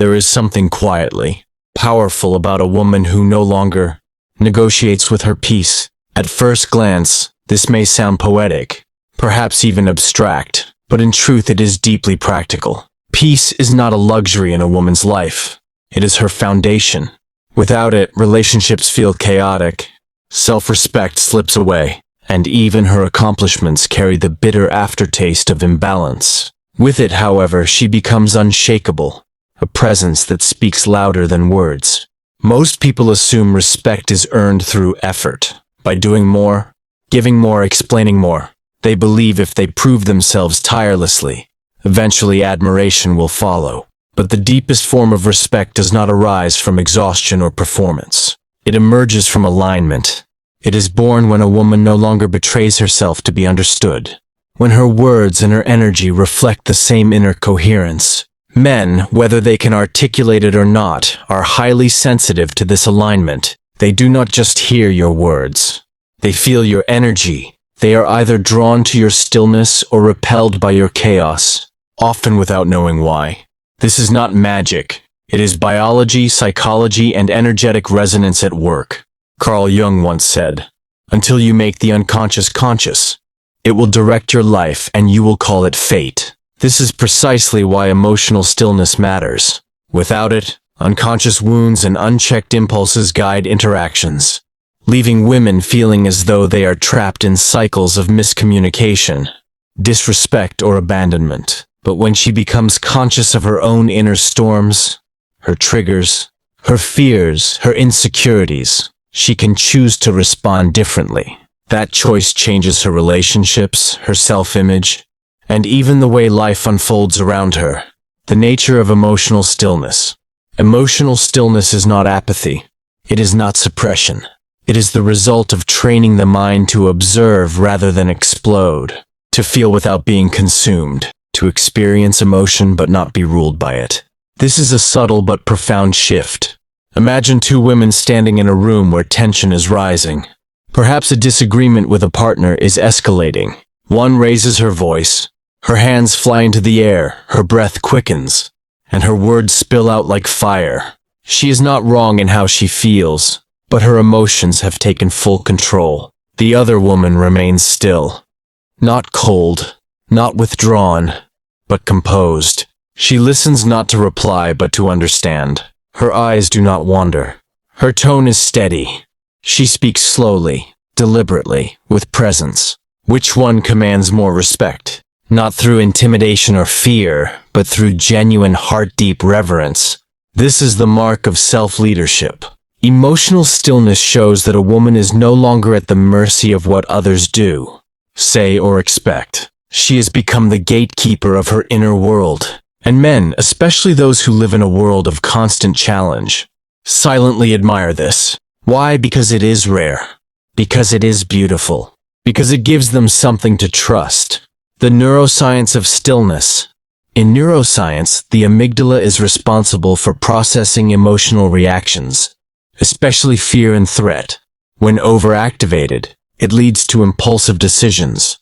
There is something quietly powerful about a woman who no longer negotiates with her peace. At first glance, this may sound poetic, perhaps even abstract, but in truth it is deeply practical. Peace is not a luxury in a woman's life. It is her foundation. Without it, relationships feel chaotic, self-respect slips away, and even her accomplishments carry the bitter aftertaste of imbalance. With it, however, she becomes unshakable, a presence that speaks louder than words. Most people assume respect is earned through effort, by doing more, giving more, explaining more. They believe if they prove themselves tirelessly, eventually admiration will follow. But the deepest form of respect does not arise from exhaustion or performance. It emerges from alignment. It is born when a woman no longer betrays herself to be understood, when her words and her energy reflect the same inner coherence. Men, whether they can articulate it or not, are highly sensitive to this alignment. They do not just hear your words. They feel your energy. They are either drawn to your stillness or repelled by your chaos, often without knowing why. This is not magic. It is biology, psychology, and energetic resonance at work. Carl Jung once said, "Until you make the unconscious conscious, it will direct your life and you will call it fate." This is precisely why emotional stillness matters. Without it, unconscious wounds and unchecked impulses guide interactions, leaving women feeling as though they are trapped in cycles of miscommunication, disrespect, or abandonment. But when she becomes conscious of her own inner storms, her triggers, her fears, her insecurities, she can choose to respond differently. That choice changes her relationships, her self-image, and even the way life unfolds around her. The nature of emotional stillness. Emotional stillness is not apathy. It is not suppression. It is the result of training the mind to observe rather than explode, to feel without being consumed, to experience emotion but not be ruled by it. This is a subtle but profound shift. Imagine two women standing in a room where tension is rising. Perhaps a disagreement with a partner is escalating. One raises her voice. Her hands fly into the air, her breath quickens, and her words spill out like fire. She is not wrong in how she feels, but her emotions have taken full control. The other woman remains still. Not cold, not withdrawn, but composed. She listens not to reply, but to understand. Her eyes do not wander. Her tone is steady. She speaks slowly, deliberately, with presence. Which one commands more respect? Not through intimidation or fear, but through genuine heart-deep reverence. This is the mark of self-leadership. Emotional stillness shows that a woman is no longer at the mercy of what others do, say, or expect. She has become the gatekeeper of her inner world. And men, especially those who live in a world of constant challenge, silently admire this. Why? Because it is rare. Because it is beautiful. Because it gives them something to trust. The neuroscience of stillness. In neuroscience, the amygdala is responsible for processing emotional reactions, especially fear and threat. When overactivated, it leads to impulsive decisions,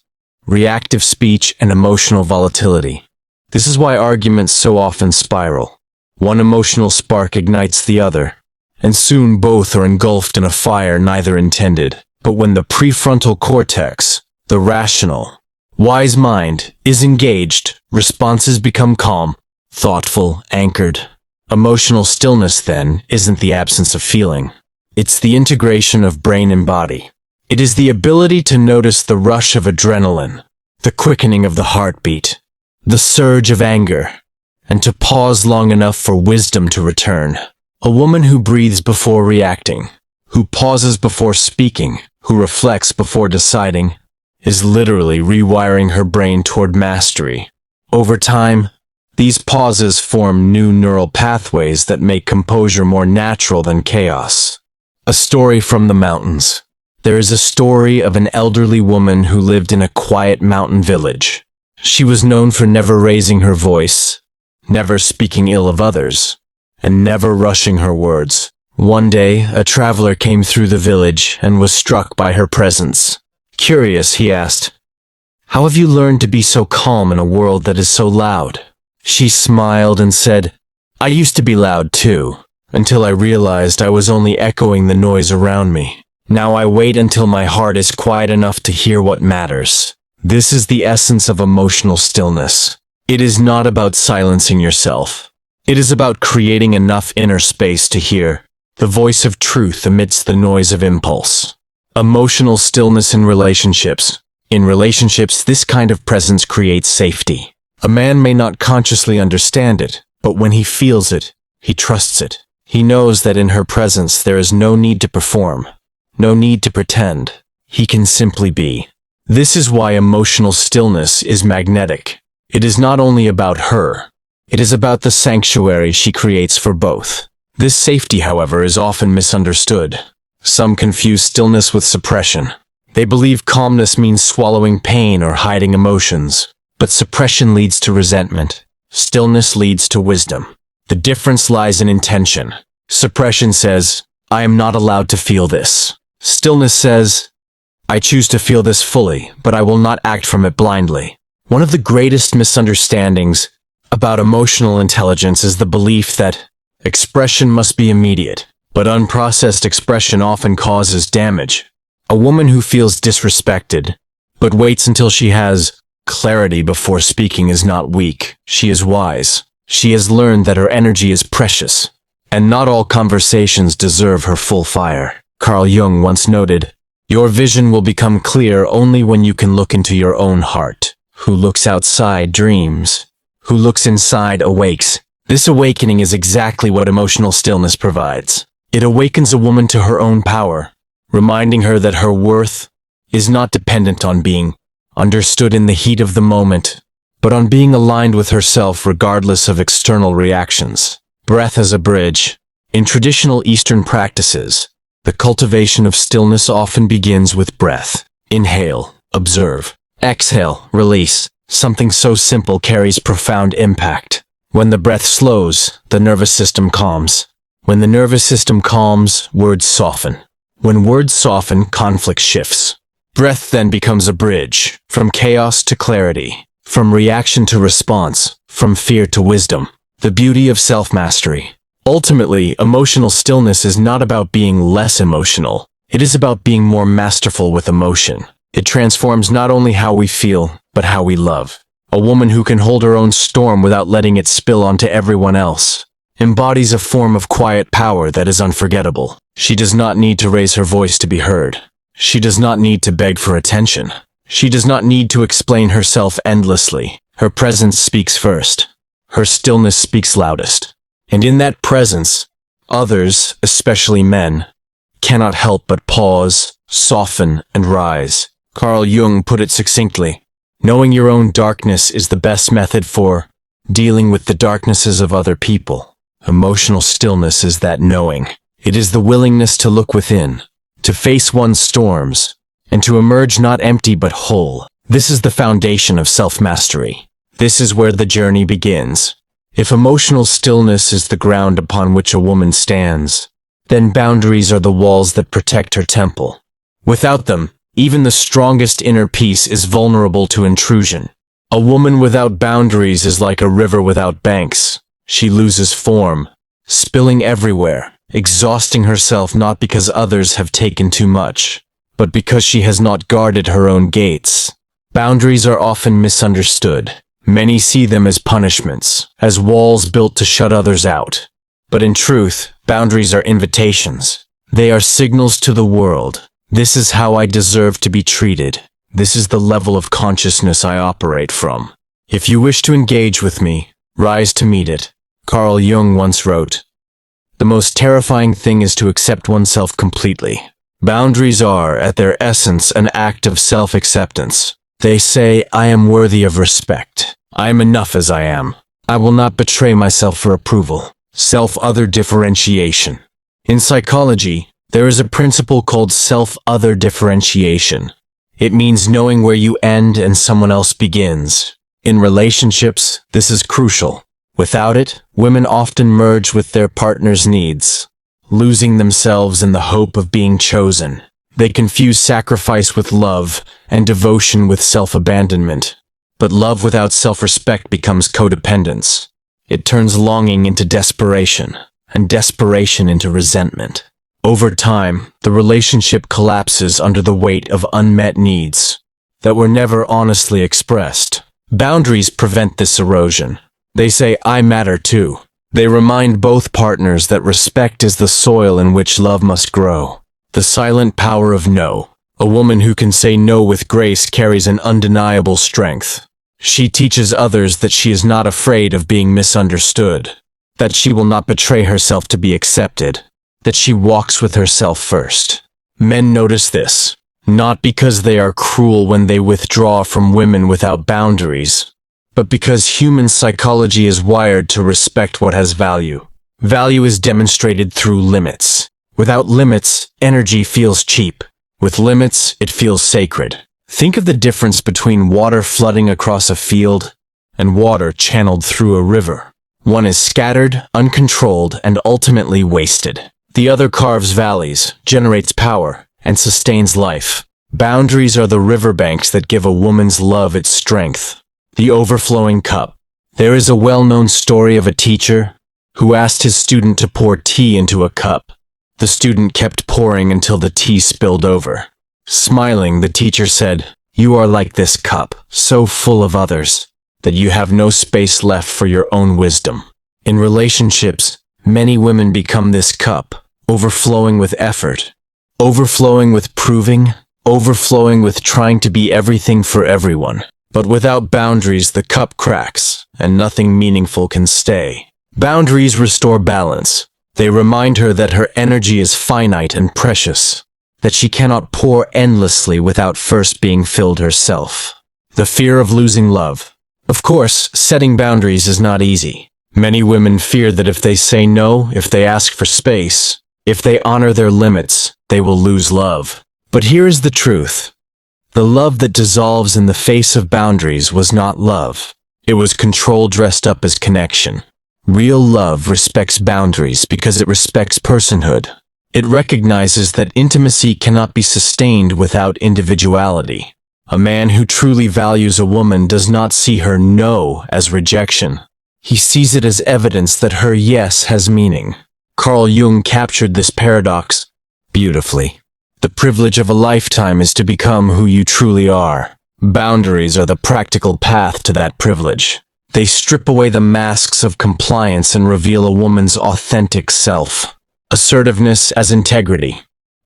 reactive speech, and emotional volatility. This is why arguments so often spiral. One emotional spark ignites the other, and soon both are engulfed in a fire neither intended. But when the prefrontal cortex, the rational, wise mind, is engaged, responses become calm, thoughtful, anchored. Emotional stillness, then, isn't the absence of feeling. It's the integration of brain and body. It is the ability to notice the rush of adrenaline, the quickening of the heartbeat, the surge of anger, and to pause long enough for wisdom to return. A woman who breathes before reacting, who pauses before speaking, who reflects before deciding, is literally rewiring her brain toward mastery. Over time, these pauses form new neural pathways that make composure more natural than chaos. A story from the mountains. There is a story of an elderly woman who lived in a quiet mountain village. She was known for never raising her voice, never speaking ill of others, and never rushing her words. One day, a traveler came through the village and was struck by her presence. Curious, he asked, "How have you learned to be so calm in a world that is so loud?" She smiled and said, I used to be loud too, until I realized I was only echoing the noise around me. Now I wait until my heart is quiet enough to hear what matters. This is the essence of emotional stillness. It is not about silencing yourself. It is about creating enough inner space to hear the voice of truth amidst the noise of impulse. Emotional stillness in relationships. In relationships, this kind of presence creates safety. A man may not consciously understand it, but when he feels it, he trusts it. He knows that in her presence there is no need to perform, no need to pretend. He can simply be. This is why emotional stillness is magnetic. It is not only about her. It is about the sanctuary she creates for both. This safety, however, is often misunderstood. Some confuse stillness with suppression. They believe calmness means swallowing pain or hiding emotions. But suppression leads to resentment. Stillness leads to wisdom. The difference lies in intention. Suppression says, I am not allowed to feel this. Stillness says, I choose to feel this fully, but I will not act from it blindly. One of the greatest misunderstandings about emotional intelligence is the belief that expression must be immediate, but unprocessed expression often causes damage. A woman who feels disrespected, but waits until she has clarity before speaking is not weak. She is wise. She has learned that her energy is precious, and not all conversations deserve her full fire. Carl Jung once noted, your vision will become clear only when you can look into your own heart. Who looks outside dreams. Who looks inside awakes. This awakening is exactly what emotional stillness provides. It awakens a woman to her own power, reminding her that her worth is not dependent on being understood in the heat of the moment, but on being aligned with herself regardless of external reactions. Breath as a bridge. In traditional Eastern practices, the cultivation of stillness often begins with breath. Inhale, observe. Exhale, release. Something so simple carries profound impact. When the breath slows, the nervous system calms. When the nervous system calms, words soften. When words soften, conflict shifts. Breath then becomes a bridge, from chaos to clarity, from reaction to response, from fear to wisdom. The beauty of self-mastery. Ultimately, emotional stillness is not about being less emotional. It is about being more masterful with emotion. It transforms not only how we feel, but how we love. A woman who can hold her own storm without letting it spill onto everyone else embodies a form of quiet power that is unforgettable. She does not need to raise her voice to be heard. She does not need to beg for attention. She does not need to explain herself endlessly. Her presence speaks first. Her stillness speaks loudest. And in that presence, others, especially men, cannot help but pause, soften, and rise. Carl Jung put it succinctly, knowing your own darkness is the best method for dealing with the darknesses of other people. Emotional stillness is that knowing. It is the willingness to look within, to face one's storms, and to emerge not empty but whole. This is the foundation of self-mastery. This is where the journey begins. If emotional stillness is the ground upon which a woman stands, then boundaries are the walls that protect her temple. Without them, even the strongest inner peace is vulnerable to intrusion. A woman without boundaries is like a river without banks. She loses form, spilling everywhere, exhausting herself not because others have taken too much, but because she has not guarded her own gates. Boundaries are often misunderstood. Many see them as punishments, as walls built to shut others out. But in truth, boundaries are invitations. They are signals to the world. This is how I deserve to be treated. This is the level of consciousness I operate from. If you wish to engage with me, rise to meet it. Carl Jung once wrote, the most terrifying thing is to accept oneself completely. Boundaries are, at their essence, an act of self-acceptance. They say, I am worthy of respect. I am enough as I am. I will not betray myself for approval. Self-other differentiation. In psychology, there is a principle called self-other differentiation. It means knowing where you end and someone else begins. In relationships, this is crucial. Without it, women often merge with their partner's needs, losing themselves in the hope of being chosen. They confuse sacrifice with love and devotion with self-abandonment. But love without self-respect becomes codependence. It turns longing into desperation, and desperation into resentment. Over time, the relationship collapses under the weight of unmet needs that were never honestly expressed. Boundaries prevent this erosion. They say, "I matter too." They remind both partners that respect is the soil in which love must grow. The silent power of no. A woman who can say no with grace carries an undeniable strength. She teaches others that she is not afraid of being misunderstood, that she will not betray herself to be accepted, that she walks with herself first. Men notice this, not because they are cruel when they withdraw from women without boundaries, but because human psychology is wired to respect what has value. Value is demonstrated through limits. Without limits, energy feels cheap. With limits, it feels sacred. Think of the difference between water flooding across a field and water channeled through a river. One is scattered, uncontrolled, and ultimately wasted. The other carves valleys, generates power, and sustains life. Boundaries are the riverbanks that give a woman's love its strength. The overflowing cup. There is a well-known story of a teacher who asked his student to pour tea into a cup. The student kept pouring until the tea spilled over. Smiling, the teacher said, "You are like this cup, so full of others, that you have no space left for your own wisdom." In relationships, many women become this cup, overflowing with effort, overflowing with proving, overflowing with trying to be everything for everyone. But without boundaries, the cup cracks, and nothing meaningful can stay. Boundaries restore balance. They remind her that her energy is finite and precious, that she cannot pour endlessly without first being filled herself. The fear of losing love. Of course, setting boundaries is not easy. Many women fear that if they say no, if they ask for space, if they honor their limits, they will lose love. But here is the truth. The love that dissolves in the face of boundaries was not love. It was control dressed up as connection. Real love respects boundaries because it respects personhood. It recognizes that intimacy cannot be sustained without individuality. A man who truly values a woman does not see her no as rejection. He sees it as evidence that her yes has meaning. Carl Jung captured this paradox beautifully. The privilege of a lifetime is to become who you truly are. Boundaries are the practical path to that privilege. They strip away the masks of compliance and reveal a woman's authentic self. Assertiveness as integrity.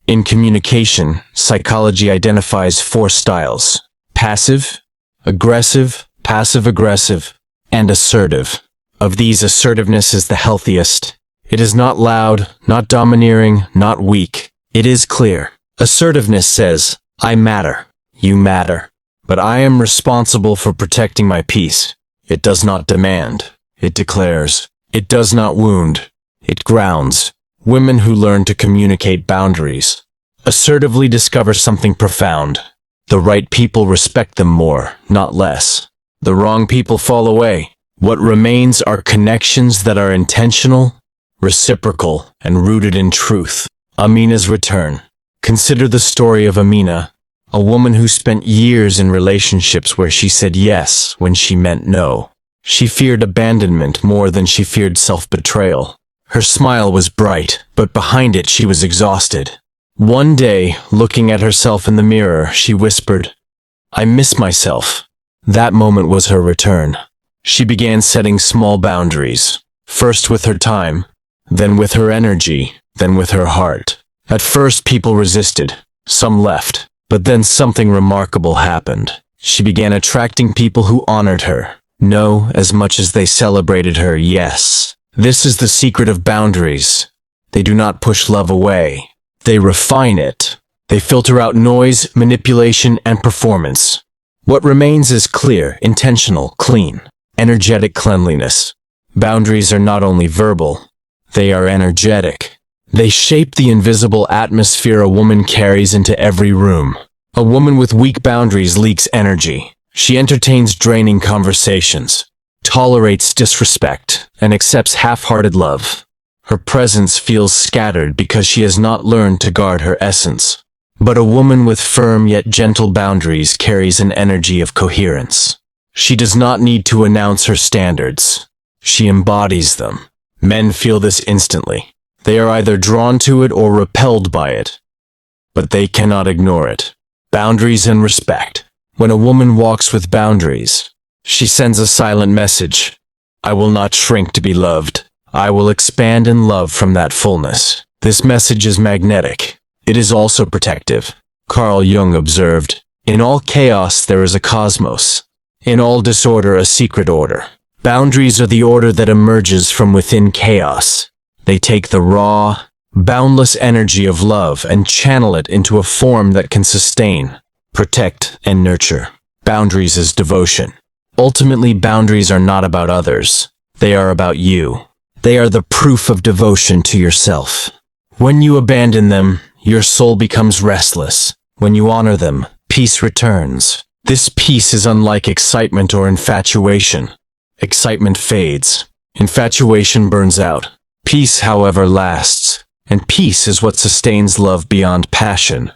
In communication, psychology identifies 4 styles: passive, aggressive, passive-aggressive, and assertive. Of these, assertiveness is the healthiest. It is not loud, not domineering, not weak. It is clear. Assertiveness says, "I matter, you matter, but I am responsible for protecting my peace." It does not demand. It declares. It does not wound. It grounds. Women who learn to communicate boundaries assertively discover something profound. The right people respect them more, not less. The wrong people fall away. What remains are connections that are intentional, reciprocal, and rooted in truth. Amina's return. Consider the story of Amina, a woman who spent years in relationships where she said yes when she meant no. She feared abandonment more than she feared self-betrayal. Her smile was bright, but behind it she was exhausted. One day, looking at herself in the mirror, she whispered, "I miss myself." That moment was her return. She began setting small boundaries, first with her time, then with her energy, then with her heart. At first, people resisted. Some left. But then something remarkable happened. She began attracting people who honored her. No, as much as they celebrated her yes. This is the secret of boundaries. They do not push love away. They refine it. They filter out noise, manipulation, and performance. What remains is clear, intentional, clean, energetic cleanliness. Boundaries are not only verbal, they are energetic. They shape the invisible atmosphere a woman carries into every room. A woman with weak boundaries leaks energy. She entertains draining conversations, tolerates disrespect, and accepts half-hearted love. Her presence feels scattered because she has not learned to guard her essence. But a woman with firm yet gentle boundaries carries an energy of coherence. She does not need to announce her standards. She embodies them. Men feel this instantly. They are either drawn to it or repelled by it. But they cannot ignore it. Boundaries and respect. When a woman walks with boundaries, she sends a silent message. I will not shrink to be loved. I will expand in love from that fullness. This message is magnetic. It is also protective. Carl Jung observed, in all chaos there is a cosmos. In all disorder a secret order. Boundaries are the order that emerges from within chaos. They take the raw, boundless energy of love and channel it into a form that can sustain, protect, and nurture. Boundaries is devotion. Ultimately, boundaries are not about others. They are about you. They are the proof of devotion to yourself. When you abandon them, your soul becomes restless. When you honor them, peace returns. This peace is unlike excitement or infatuation. Excitement fades. Infatuation burns out. Peace, however, lasts. And peace is what sustains love beyond passion.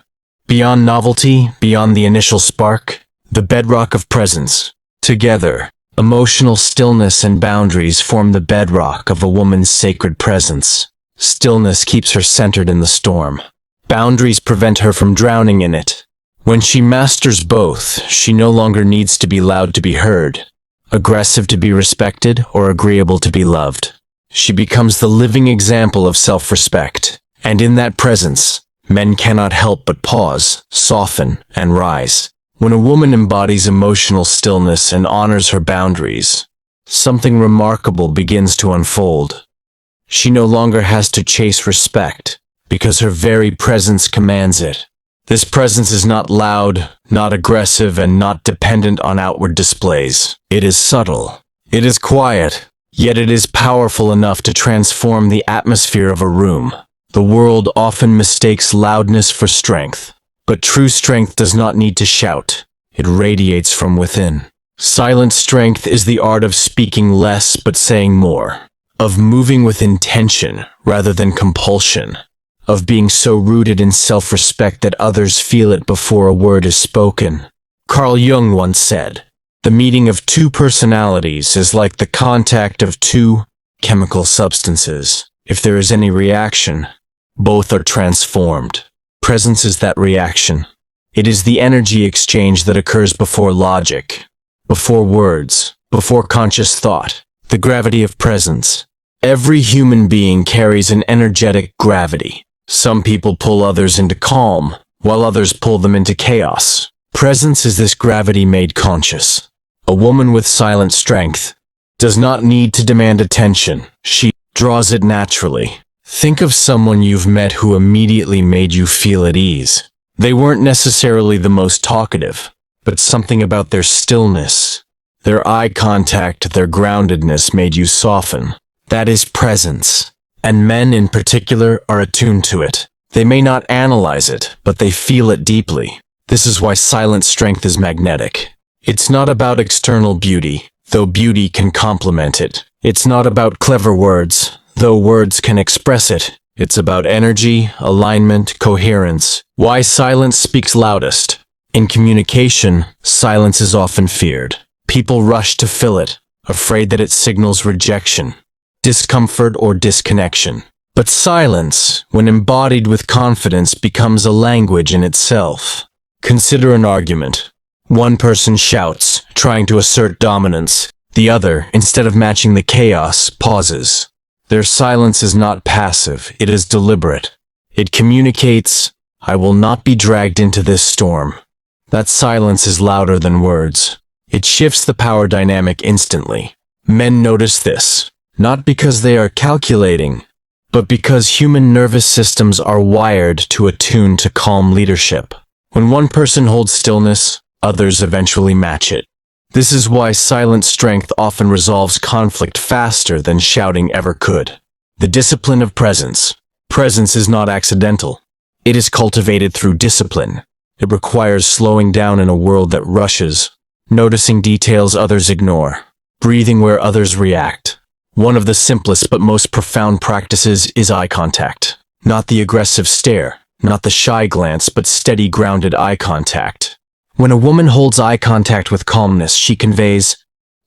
Beyond novelty, beyond the initial spark, the bedrock of presence. Together, emotional stillness and boundaries form the bedrock of a woman's sacred presence. Stillness keeps her centered in the storm. Boundaries prevent her from drowning in it. When she masters both, she no longer needs to be loud to be heard, aggressive to be respected, or agreeable to be loved. She becomes the living example of self-respect. And in that presence, men cannot help but pause, soften, and rise. When a woman embodies emotional stillness and honors her boundaries, something remarkable begins to unfold. She no longer has to chase respect, because her very presence commands it. This presence is not loud, not aggressive, and not dependent on outward displays. It is subtle. It is quiet, yet it is powerful enough to transform the atmosphere of a room. The world often mistakes loudness for strength, but true strength does not need to shout. It radiates from within. Silent strength is the art of speaking less but saying more, of moving with intention rather than compulsion, of being so rooted in self-respect that others feel it before a word is spoken. Carl Jung once said, "The meeting of two personalities is like the contact of two chemical substances. If there is any reaction, both are transformed." Presence is that reaction. It is the energy exchange that occurs before logic, before words, before conscious thought. The gravity of presence. Every human being carries an energetic gravity. Some people pull others into calm, while others pull them into chaos. Presence is this gravity made conscious. A woman with silent strength does not need to demand attention. She draws it naturally. Think of someone you've met who immediately made you feel at ease. They weren't necessarily the most talkative, but something about their stillness, their eye contact, their groundedness made you soften. That is presence. And men in particular are attuned to it. They may not analyze it, but they feel it deeply. This is why silent strength is magnetic. It's not about external beauty, though beauty can complement it. It's not about clever words, though words can express it. It's about energy, alignment, coherence. Why silence speaks loudest. In communication, silence is often feared. People rush to fill it, afraid that it signals rejection, discomfort, or disconnection. But silence, when embodied with confidence, becomes a language in itself. Consider an argument. One person shouts, trying to assert dominance. The other, instead of matching the chaos, pauses. Their silence is not passive, it is deliberate. It communicates, "I will not be dragged into this storm." That silence is louder than words. It shifts the power dynamic instantly. Men notice this, not because they are calculating, but because human nervous systems are wired to attune to calm leadership. When one person holds stillness, others eventually match it. This is why silent strength often resolves conflict faster than shouting ever could. The discipline of presence. Presence is not accidental. It is cultivated through discipline. It requires slowing down in a world that rushes, noticing details others ignore, breathing where others react. One of the simplest but most profound practices is eye contact. Not the aggressive stare, not the shy glance, but steady, grounded eye contact. When a woman holds eye contact with calmness, she conveys,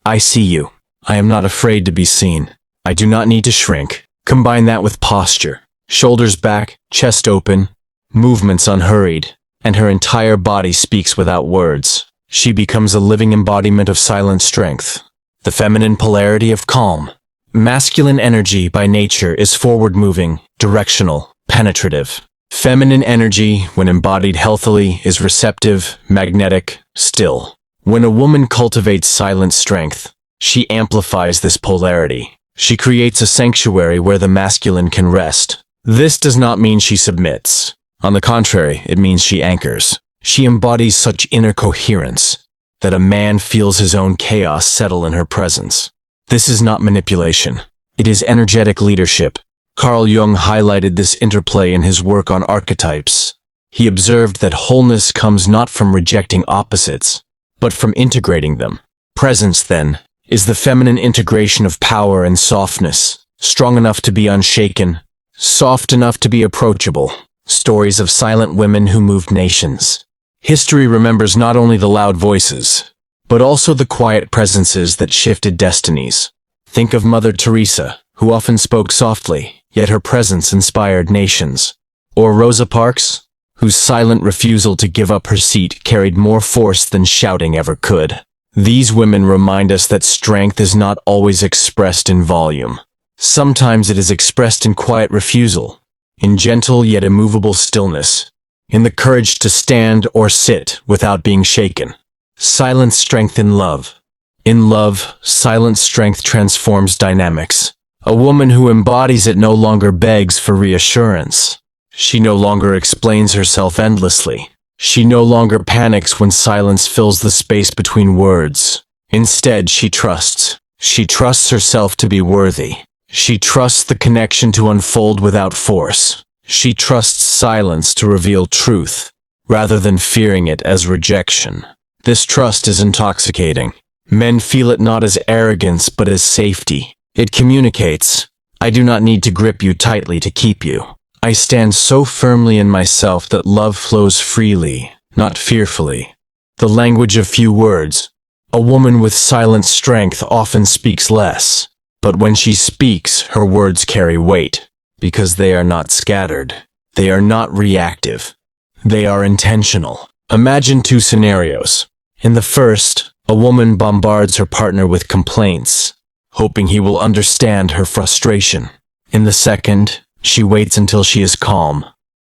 "I see you." I am not afraid to be seen. I do not need to shrink. Combine that with posture. Shoulders back, chest open, movements unhurried, and her entire body speaks without words. She becomes a living embodiment of silent strength. The feminine polarity of calm. Masculine energy by nature is forward-moving, directional, penetrative. Feminine energy, when embodied healthily, is receptive, magnetic, still. When a woman cultivates silent strength, she amplifies this polarity. She creates a sanctuary where the masculine can rest. This does not mean she submits. On the contrary, it means she anchors. She embodies such inner coherence that a man feels his own chaos settle in her presence. This is not manipulation. It is energetic leadership. Carl Jung highlighted this interplay in his work on archetypes. He observed that wholeness comes not from rejecting opposites, but from integrating them. Presence, then, is the feminine integration of power and softness, strong enough to be unshaken, soft enough to be approachable. Stories of silent women who moved nations. History remembers not only the loud voices, but also the quiet presences that shifted destinies. Think of Mother Teresa, who often spoke softly, yet her presence inspired nations. Or Rosa Parks, whose silent refusal to give up her seat carried more force than shouting ever could. These women remind us that strength is not always expressed in volume. Sometimes it is expressed in quiet refusal, in gentle yet immovable stillness, in the courage to stand or sit without being shaken. Silent strength in love. In love, silent strength transforms dynamics. A woman who embodies it no longer begs for reassurance. She no longer explains herself endlessly. She no longer panics when silence fills the space between words. Instead, she trusts. She trusts herself to be worthy. She trusts the connection to unfold without force. She trusts silence to reveal truth, rather than fearing it as rejection. This trust is intoxicating. Men feel it not as arrogance but as safety. It communicates, I do not need to grip you tightly to keep you. I stand so firmly in myself that love flows freely, not fearfully. The language of few words. A woman with silent strength often speaks less, but when she speaks, her words carry weight, because they are not scattered. They are not reactive. They are intentional. Imagine two scenarios. In the first, a woman bombards her partner with complaints, hoping he will understand her frustration. In the second, she waits until she is calm,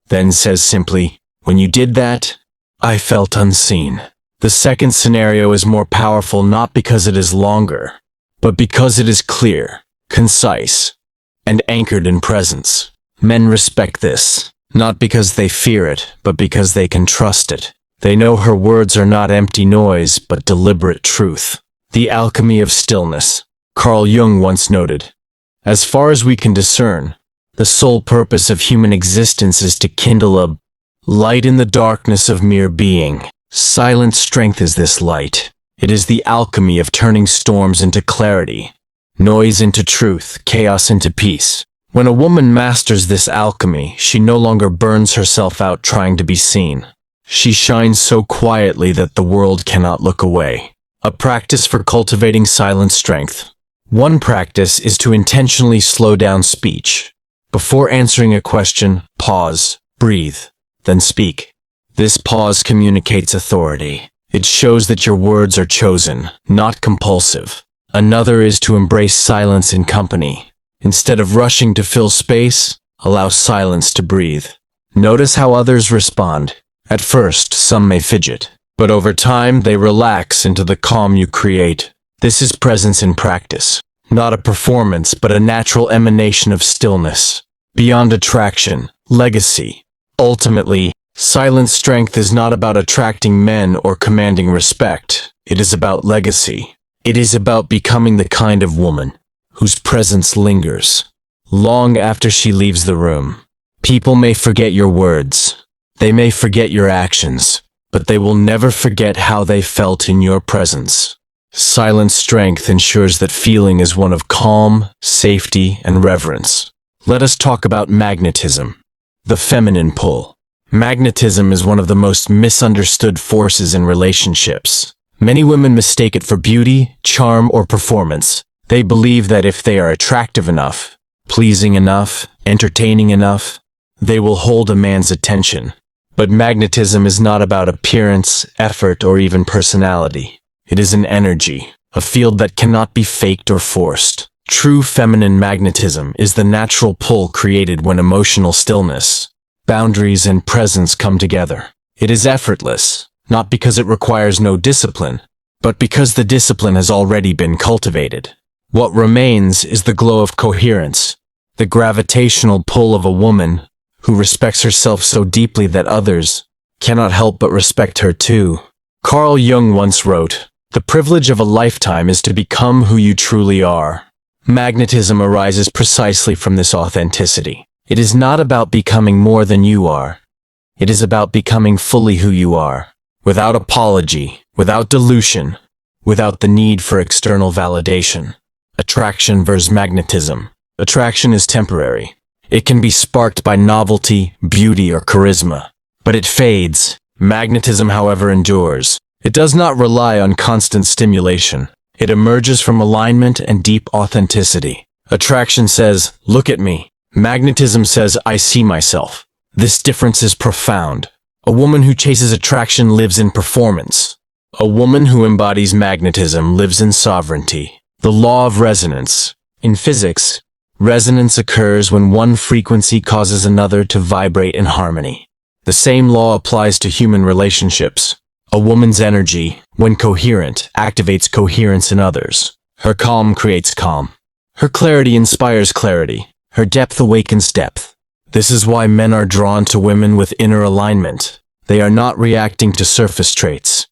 then says simply, when you did that, I felt unseen. The second scenario is more powerful not because it is longer, but because it is clear, concise, and anchored in presence. Men respect this, not because they fear it, but because they can trust it. They know her words are not empty noise, but deliberate truth. The alchemy of stillness. Carl Jung once noted, as far as we can discern, the sole purpose of human existence is to kindle a light in the darkness of mere being. Silent strength is this light. It is the alchemy of turning storms into clarity, noise into truth, chaos into peace. When a woman masters this alchemy, she no longer burns herself out trying to be seen. She shines so quietly that the world cannot look away. A practice for cultivating silent strength. One practice is to intentionally slow down speech. Before answering a question, pause, breathe, then speak. This pause communicates authority. It shows that your words are chosen, not compulsive. Another is to embrace silence in company. Instead of rushing to fill space, allow silence to breathe. Notice how others respond. At first, some may fidget, but over time they relax into the calm you create. This is presence in practice, not a performance, but a natural emanation of stillness. Beyond attraction, legacy. Ultimately, silent strength is not about attracting men or commanding respect. It is about legacy. It is about becoming the kind of woman whose presence lingers long after she leaves the room. People may forget your words. They may forget your actions, but they will never forget how they felt in your presence. Silent strength ensures that feeling is one of calm, safety, and reverence. Let us talk about magnetism, the feminine pull. Magnetism is one of the most misunderstood forces in relationships. Many women mistake it for beauty, charm, or performance. They believe that if they are attractive enough, pleasing enough, entertaining enough, they will hold a man's attention. But magnetism is not about appearance, effort, or even personality. It is an energy, a field that cannot be faked or forced. True feminine magnetism is the natural pull created when emotional stillness, boundaries, and presence come together. It is effortless, not because it requires no discipline, but because the discipline has already been cultivated. What remains is the glow of coherence, the gravitational pull of a woman who respects herself so deeply that others cannot help but respect her too. Carl Jung once wrote, "The privilege of a lifetime is to become who you truly are." Magnetism arises precisely from this authenticity. It is not about becoming more than you are. It is about becoming fully who you are, without apology, without dilution, without the need for external validation. Attraction versus magnetism. Attraction is temporary. It can be sparked by novelty, beauty, or charisma, but it fades. Magnetism, however, endures. It does not rely on constant stimulation. It emerges from alignment and deep authenticity. Attraction says, "Look at me." Magnetism says, "I see myself." This difference is profound. A woman who chases attraction lives in performance. A woman who embodies magnetism lives in sovereignty. The law of resonance. In physics, resonance occurs when one frequency causes another to vibrate in harmony. The same law applies to human relationships. A woman's energy, when coherent, activates coherence in others. Her calm creates calm. Her clarity inspires clarity. Her depth awakens depth. This is why men are drawn to women with inner alignment. They are not reacting to surface traits.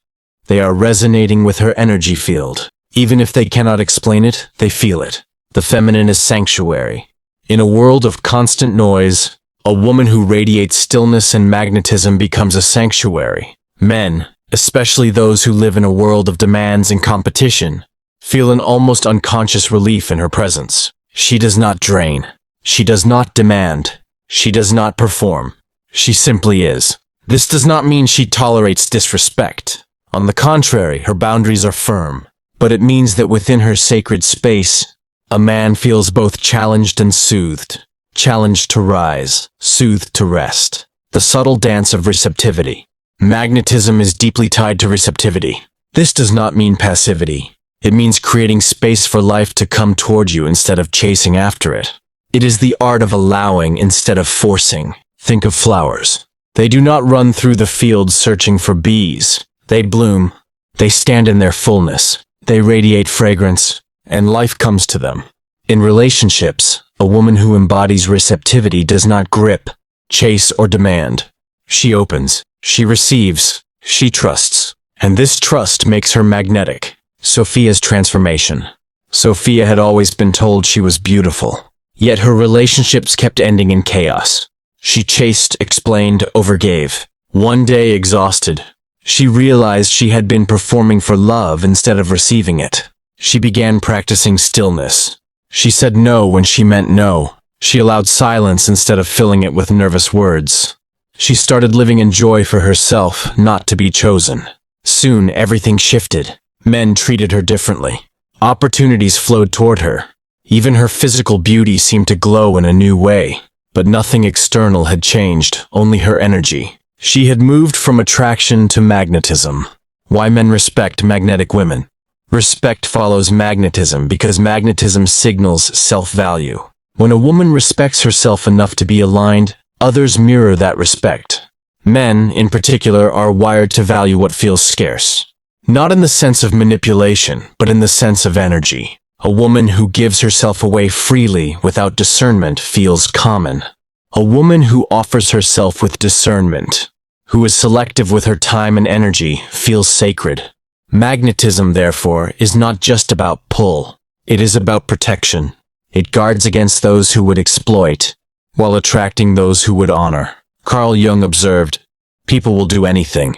They are resonating with her energy field. Even if they cannot explain it, they feel it. The feminine is sanctuary. In a world of constant noise, a woman who radiates stillness and magnetism becomes a sanctuary. Men, especially those who live in a world of demands and competition, feel an almost unconscious relief in her presence. She does not drain. She does not demand. She does not perform. She simply is. This does not mean she tolerates disrespect. On the contrary, her boundaries are firm. But it means that within her sacred space, a man feels both challenged and soothed. Challenged to rise, soothed to rest. The subtle dance of receptivity. Magnetism is deeply tied to receptivity. This does not mean passivity. It means creating space for life to come toward you instead of chasing after it. It is the art of allowing instead of forcing. Think of flowers. They do not run through the fields searching for bees. They bloom. They stand in their fullness. They radiate fragrance, and life comes to them. In relationships, a woman who embodies receptivity does not grip, chase, or demand. She opens, she receives, she trusts, and this trust makes her magnetic. Sophia's transformation. Sophia had always been told she was beautiful, yet her relationships kept ending in chaos. She chased, explained, overgave. One day, exhausted, she realized she had been performing for love instead of receiving it. She began practicing stillness. She said no when she meant no. She allowed silence instead of filling it with nervous words. She started living in joy for herself, not to be chosen. Soon, everything shifted. Men treated her differently. Opportunities flowed toward her. Even her physical beauty seemed to glow in a new way. But nothing external had changed, only her energy. She had moved from attraction to magnetism. Why men respect magnetic women? Respect follows magnetism because magnetism signals self-value. When a woman respects herself enough to be aligned, others mirror that respect. Men, in particular, are wired to value what feels scarce. Not in the sense of manipulation, but in the sense of energy. A woman who gives herself away freely without discernment feels common. A woman who offers herself with discernment, who is selective with her time and energy, feels sacred. Magnetism, therefore, is not just about pull. It is about protection. It guards against those who would exploit, while attracting those who would honor. Carl Jung observed, "People will do anything,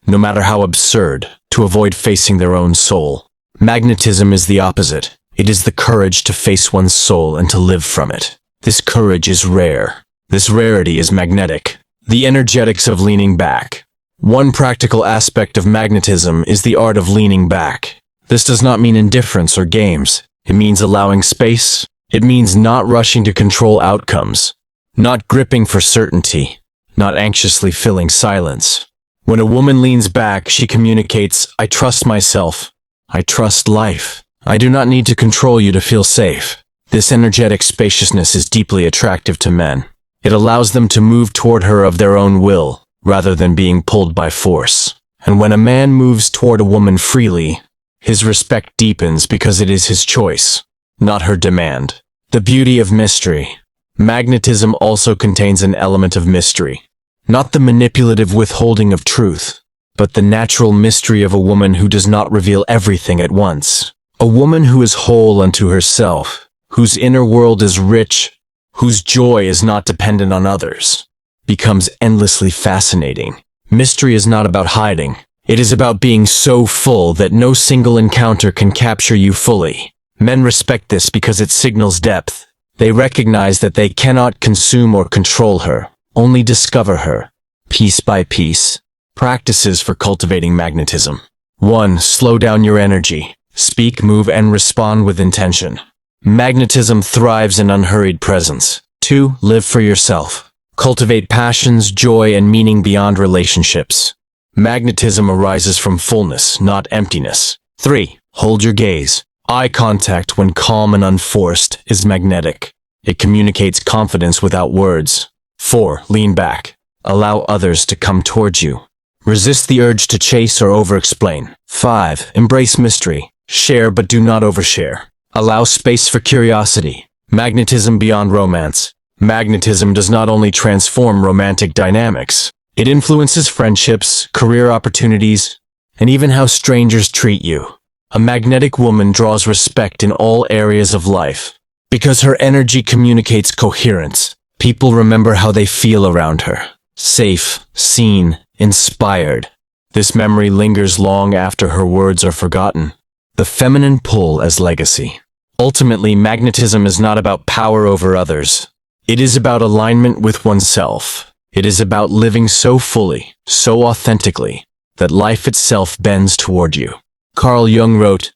no matter how absurd, to avoid facing their own soul." Magnetism is the opposite. It is the courage to face one's soul and to live from it. This courage is rare. This rarity is magnetic. The energetics of leaning back. One practical aspect of magnetism is the art of leaning back. This does not mean indifference or games. It means allowing space. It means not rushing to control outcomes, not gripping for certainty, not anxiously filling silence. When a woman leans back, she communicates, I trust myself. I trust life. I do not need to control you to feel safe. This energetic spaciousness is deeply attractive to men. It allows them to move toward her of their own will, rather than being pulled by force. And when a man moves toward a woman freely, his respect deepens because it is his choice, not her demand. The beauty of mystery. Magnetism also contains an element of mystery. Not the manipulative withholding of truth, but the natural mystery of a woman who does not reveal everything at once. A woman who is whole unto herself, whose inner world is rich, whose joy is not dependent on others, becomes endlessly fascinating. Mystery is not about hiding. It is about being so full that no single encounter can capture you fully. Men respect this because it signals depth. They recognize that they cannot consume or control her, only discover her, piece by piece. Practices for cultivating magnetism. 1. Slow down your energy. Speak, move, and respond with intention. Magnetism thrives in unhurried presence. 2. Live for yourself. Cultivate passions, joy, and meaning beyond relationships. Magnetism arises from fullness, not emptiness. 3. Hold your gaze. Eye contact, when calm and unforced, is magnetic. It communicates confidence without words. 4. Lean back. Allow others to come towards you. Resist the urge to chase or over-explain. 5. Embrace mystery. Share but do not overshare. Allow space for curiosity. Magnetism beyond romance. Magnetism does not only transform romantic dynamics, it influences friendships, career opportunities, and even how strangers treat you. A magnetic woman draws respect in all areas of life. Because her energy communicates coherence, people remember how they feel around her. Safe, seen, inspired. This memory lingers long after her words are forgotten. The feminine pull as legacy. Ultimately, magnetism is not about power over others. It is about alignment with oneself. It is about living so fully, so authentically, that life itself bends toward you. Carl Jung wrote,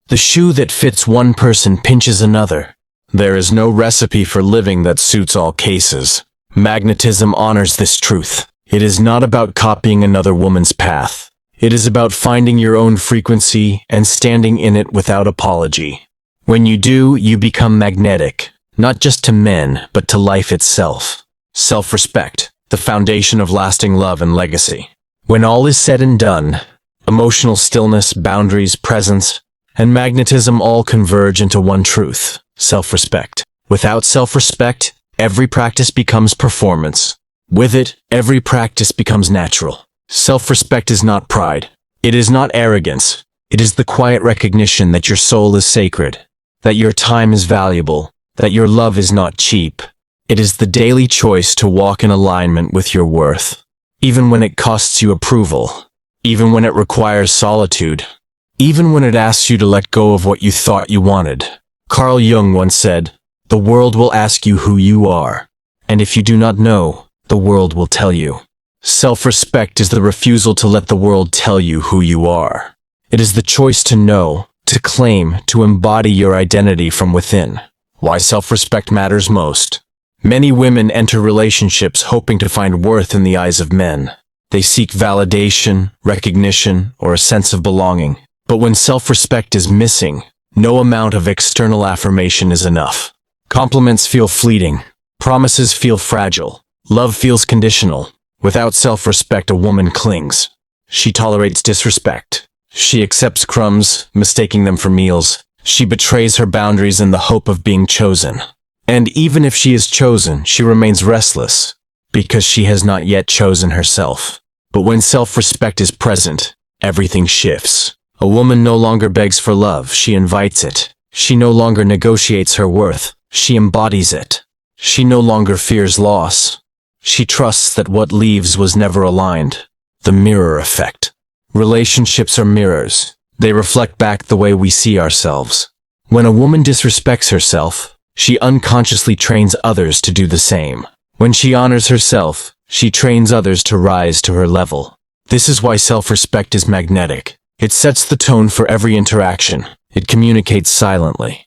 "The shoe that fits one person pinches another. There is no recipe for living that suits all cases." Magnetism honors this truth. It is not about copying another woman's path. It is about finding your own frequency and standing in it without apology. When you do, you become magnetic, not just to men, but to life itself. Self-respect, the foundation of lasting love and legacy. When all is said and done, emotional stillness, boundaries, presence, and magnetism all converge into one truth: self-respect. Without self-respect, every practice becomes performance. With it, every practice becomes natural. Self-respect is not pride. It is not arrogance. It is the quiet recognition that your soul is sacred, that your time is valuable, that your love is not cheap. It is the daily choice to walk in alignment with your worth, even when it costs you approval, even when it requires solitude, even when it asks you to let go of what you thought you wanted. Carl Jung once said, "The world will ask you who you are, and if you do not know, the world will tell you." Self-respect is the refusal to let the world tell you who you are. It is the choice to know, to claim, to embody your identity from within. Why self-respect matters most. Many women enter relationships hoping to find worth in the eyes of men. They seek validation, recognition, or a sense of belonging. But when self-respect is missing, no amount of external affirmation is enough. Compliments feel fleeting. Promises feel fragile. Love feels conditional. Without self-respect, a woman clings. She tolerates disrespect. She accepts crumbs, mistaking them for meals. She betrays her boundaries in the hope of being chosen. And even if she is chosen, she remains restless, because she has not yet chosen herself. But when self-respect is present, everything shifts. A woman no longer begs for love, she invites it. She no longer negotiates her worth, she embodies it. She no longer fears loss. She trusts that what leaves was never aligned. The mirror effect. Relationships are mirrors. They reflect back the way we see ourselves. When a woman disrespects herself, she unconsciously trains others to do the same. When she honors herself, she trains others to rise to her level. This is why self-respect is magnetic. It sets the tone for every interaction. It communicates silently.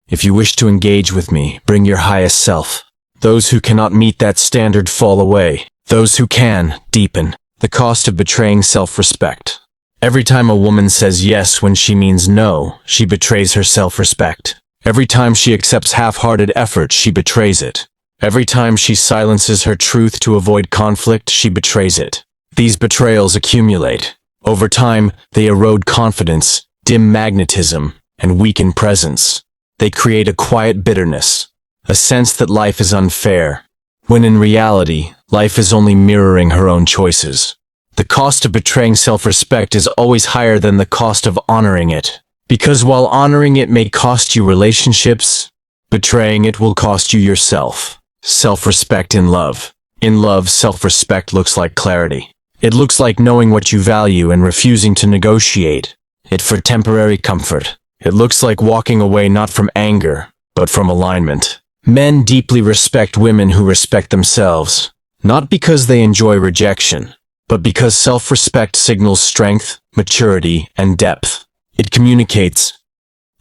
If you wish to engage with me, bring your highest self. Those who cannot meet that standard fall away. Those who can, deepen. The cost of betraying self-respect. Every time a woman says yes when she means no, she betrays her self-respect. Every time she accepts half-hearted effort, she betrays it. Every time she silences her truth to avoid conflict, she betrays it. These betrayals accumulate. Over time, they erode confidence, dim magnetism, and weaken presence. They create a quiet bitterness, a sense that life is unfair, when in reality, life is only mirroring her own choices. The cost of betraying self-respect is always higher than the cost of honoring it. Because while honoring it may cost you relationships, betraying it will cost you yourself. Self-respect in love. In love, self-respect looks like clarity. It looks like knowing what you value and refusing to negotiate it for temporary comfort. It looks like walking away not from anger, but from alignment. Men deeply respect women who respect themselves, not because they enjoy rejection, but because self-respect signals strength, maturity, and depth. It communicates,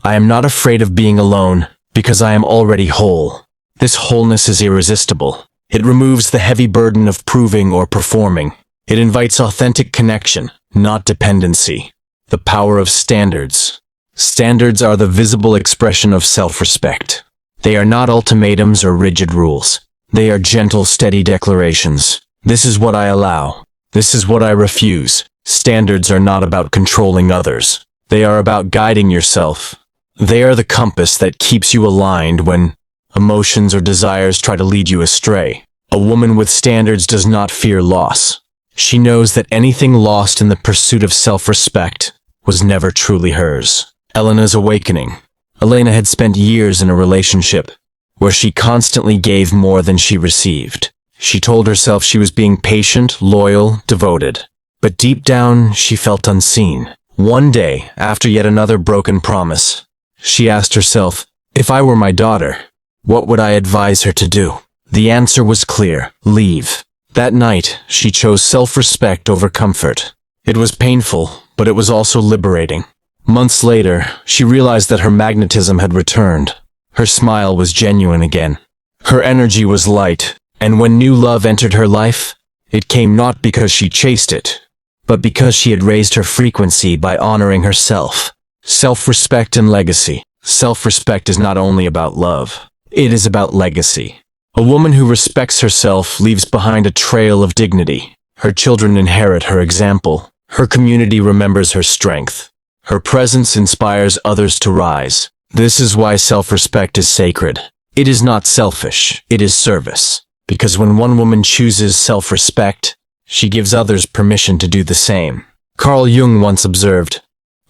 I am not afraid of being alone, because I am already whole. This wholeness is irresistible. It removes the heavy burden of proving or performing. It invites authentic connection, not dependency. The power of standards. Standards are the visible expression of self-respect. They are not ultimatums or rigid rules. They are gentle, steady declarations. This is what I allow. This is what I refuse. Standards are not about controlling others. They are about guiding yourself. They are the compass that keeps you aligned when emotions or desires try to lead you astray. A woman with standards does not fear loss. She knows that anything lost in the pursuit of self-respect was never truly hers. Elena's awakening. Elena had spent years in a relationship where she constantly gave more than she received. She told herself she was being patient, loyal, devoted. But deep down, she felt unseen. One day, after yet another broken promise, she asked herself, if I were my daughter, what would I advise her to do? The answer was clear: leave. That night, she chose self-respect over comfort. It was painful, but it was also liberating. Months later, she realized that her magnetism had returned. Her smile was genuine again. Her energy was light, and when new love entered her life, it came not because she chased it, but because she had raised her frequency by honoring herself. Self-respect and legacy. Self-respect is not only about love, it is about legacy. A woman who respects herself leaves behind a trail of dignity. Her children inherit her example. Her community remembers her strength. Her presence inspires others to rise. This is why self-respect is sacred. It is not selfish, it is service. Because when one woman chooses self-respect, she gives others permission to do the same. Carl Jung once observed,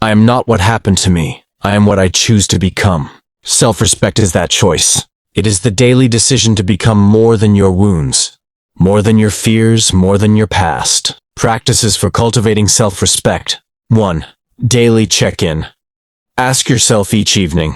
I am not what happened to me, I am what I choose to become. Self-respect is that choice. It is the daily decision to become more than your wounds, more than your fears, more than your past. Practices for cultivating self-respect. 1. Daily check-in. Ask yourself each evening,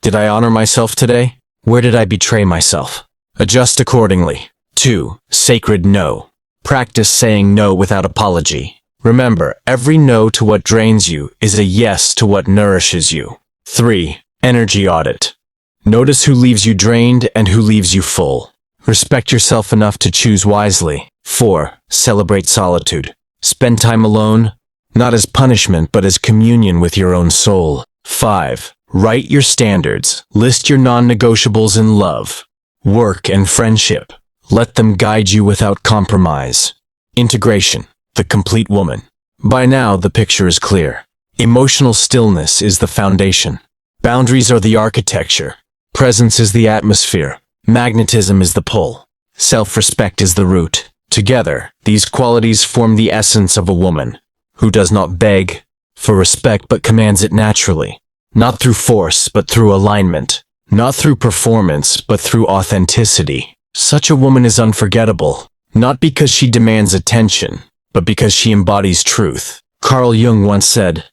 did I honor myself today? Where did I betray myself? Adjust accordingly. 2. Sacred no. Practice saying no without apology. Remember, every no to what drains you is a yes to what nourishes you. 3. Energy audit. Notice who leaves you drained and who leaves you full. Respect yourself enough to choose wisely. 4. Celebrate solitude. Spend time alone, not as punishment but as communion with your own soul. 5. Write your standards. List your non-negotiables in love, work, and friendship. Let them guide you without compromise. Integration. The complete woman. By now, the picture is clear. Emotional stillness is the foundation. Boundaries are the architecture. Presence is the atmosphere. Magnetism is the pull. Self-respect is the root. Together, these qualities form the essence of a woman who does not beg for respect but commands it naturally. Not through force, but through alignment. Not through performance, but through authenticity. Such a woman is unforgettable, not because she demands attention, but because she embodies truth. Carl Jung once said,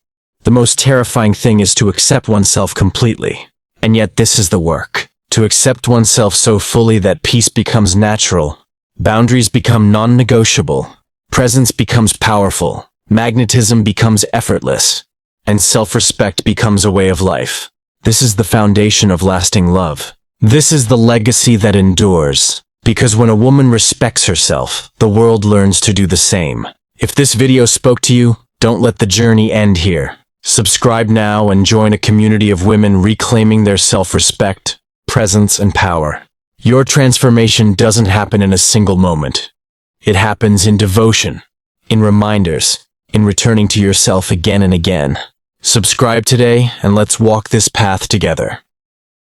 the most terrifying thing is to accept oneself completely. And yet this is the work. To accept oneself so fully that peace becomes natural, boundaries become non-negotiable, presence becomes powerful, magnetism becomes effortless, and self-respect becomes a way of life. This is the foundation of lasting love. This is the legacy that endures. Because when a woman respects herself, the world learns to do the same. If this video spoke to you, don't let the journey end here. Subscribe now and join a community of women reclaiming their self-respect, presence, and power. Your transformation doesn't happen in a single moment. It happens in devotion, in reminders, in returning to yourself again and again. Subscribe today and let's walk this path together.